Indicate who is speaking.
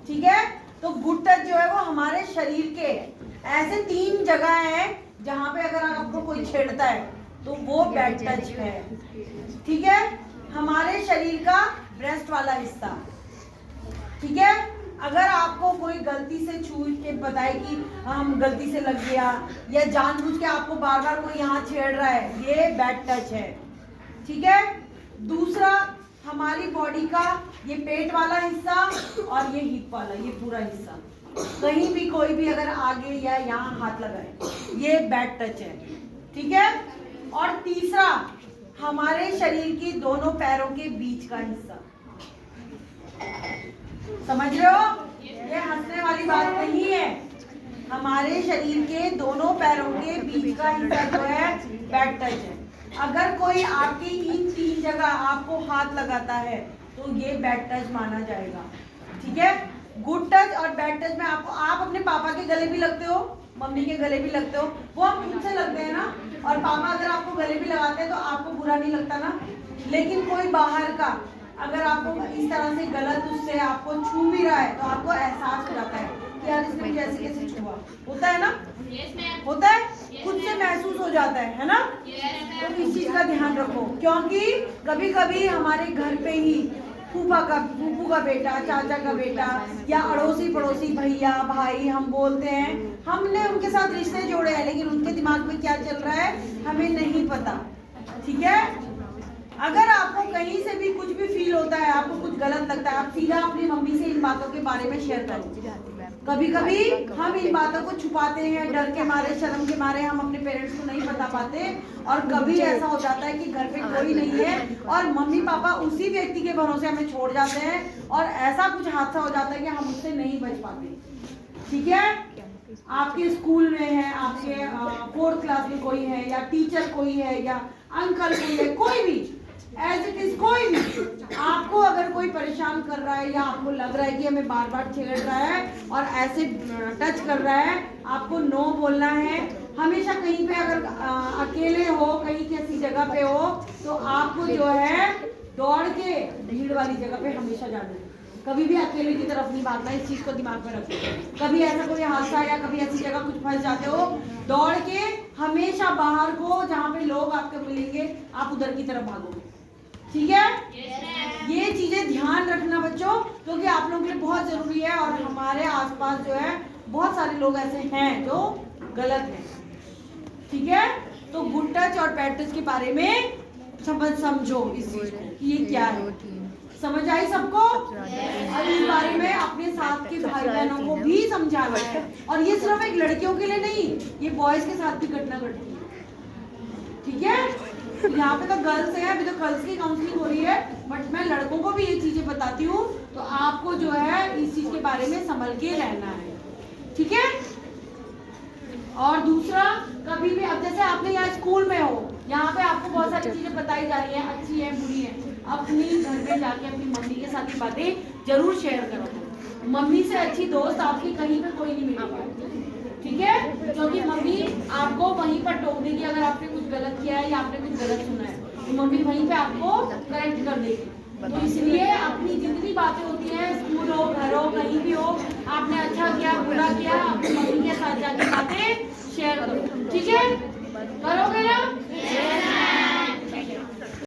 Speaker 1: ठीक है। तो गुड टच जो है वो हमारे शरीर के ऐसे 3 जगह है जहां पे अगर आपको कोई छेड़ता है तो वो बैड टच है। ठीक है, हमारे शरीर का ब्रेस्ट वाला हिस्सा। ठीक है, अगर आपको कोई गलती से छू के बताए कि हम गलती से लग गया या जानबूझ के आपको बार बार कोई यहाँ छेड़ रहा है, ये बैड टच है। ठीक है, दूसरा हमारी बॉडी का ये पेट वाला हिस्सा और ये हिप वाला, ये पूरा हिस्सा, कहीं भी कोई भी अगर आगे या यहाँ हाथ लगाए, ये बैड टच है। ठीक है, और तीसरा हमारे शरीर की दोनों पैरों के बीच का हिस्सा। समझ रहे हो, ये हंसने वाली बात नहीं है। हमारे शरीर के दोनों पैरों के बीच का हिस्सा जो है बैड टच है। अगर कोई आपकी इन 3 जगह आपको हाथ लगाता है तो ये बैड टच माना जाएगा। ठीक है, गुड टच और बैड टच में आपको, आप अपने पापा के गले भी लगते हो, मम्मी के गले भी लगते हो, वो हम खुद से लगते हैं ना। और पापा अगर आपको गले भी लगाते हैं तो आपको बुरा नहीं लगता ना। लेकिन कोई बाहर का अगर आपको इस तरह से गलत उससे आपको छू भी रहा है तो आपको एहसास हो जाता है कि यार इसने मुझे ऐसे कैसे छुआ, होता है ना, होता है, खुद से महसूस हो जाता है ना। तो इस चीज का ध्यान रखो, क्योंकि कभी कभी हमारे घर पे ही फूफू का बेटा, चाचा का बेटा या अड़ोसी पड़ोसी भैया भाई हम बोलते हैं, हमने उनके साथ रिश्ते जोड़े हैं, लेकिन उनके दिमाग में क्या चल रहा है हमें नहीं पता। ठीक है, अगर आपको कहीं से भी कुछ भी फील होता है, आपको कुछ गलत लगता है, आप सीधा अपनी मम्मी से इन बातों के बारे में शेयर करो। कभी कभी हम इन बातों को छुपाते हैं, डर के मारे, शर्म के मारे हम अपने पेरेंट्स को नहीं बता पाते। और कभी ऐसा हो जाता है कि घर पे कोई नहीं है और मम्मी पापा उसी व्यक्ति के भरोसे हमें छोड़ जाते हैं और ऐसा कुछ हादसा हो जाता है कि हम उससे नहीं बच पाते। ठीक है, आपके स्कूल में है, आपके 4th क्लास में कोई है, या टीचर कोई है, या अंकल कोई है, कोई भी एज इट इज, कोई भी आपको अगर कोई परेशान कर रहा है या आपको लग रहा है कि हमें बार बार छेड़ रहा है और ऐसे टच कर रहा है, आपको नो बोलना है। हमेशा कहीं पे अगर अकेले हो, कहीं किसी जगह पे हो, तो आपको जो है दौड़ के भीड़ वाली जगह पे हमेशा जाना है। कभी भी अकेले की तरफ नहीं भागना, इस चीज को दिमाग में रखो। कभी ऐसा कोई हादसा या कभी ऐसी जगह कुछ फंस जाते हो, दौड़ के हमेशा बाहर को जहाँ पे लोग आपको मिलेंगे आप उधर की तरफ भागोगे। ठीक है, ये चीजें ध्यान रखना बच्चों, क्योंकि आप लोगों के लिए बहुत जरूरी है। और हमारे आसपास जो है बहुत सारे लोग ऐसे हैं जो गलत हैं। ठीक है, तो गुड टच और बैड टच के बारे में समझो इस चीज को कि ये क्या है। समझ आई सबको? और इस बारे में अपने साथ के भाई बहनों को भी समझाना है। और ये सिर्फ एक लड़कियों के लिए नहीं, ये बॉयज के साथ भी घटना घटती है। ठीक है, यहाँ पे तो गर्ल्स है, अभी तो गर्ल्स की काउंसलिंग हो रही है, बट मैं लड़कों को भी ये चीजें बताती हूँ, तो आपको जो है इस चीज के बारे में संभल के रहना है। ठीक है, और दूसरा, कभी भी अब जैसे आपने यहाँ स्कूल में हो, यहाँ पे आपको बहुत सारी चीजें बताई जा रही है, अच्छी है बुरी है, अपनी घर में जाके अपनी मम्मी के साथ ये बातें जरूर शेयर करो। मम्मी से अच्छी दोस्त आपकी कहीं पे कोई नहीं मिलेगी। ठीक है, क्योंकि मम्मी आपको वहीं पर टोक देगी अगर आपने कुछ गलत किया है या आपने कुछ गलत सुना है, तो मम्मी वहीं पे आपको करेक्ट कर देगी। तो इसलिए अपनी जितनी बातें होती हैं, स्कूल हो, घर हो, कहीं भी हो, आपने अच्छा किया बुरा किया, अपनी मम्मी के साथ जाके बातें शेयर करो। ठीक है, करोगे ना?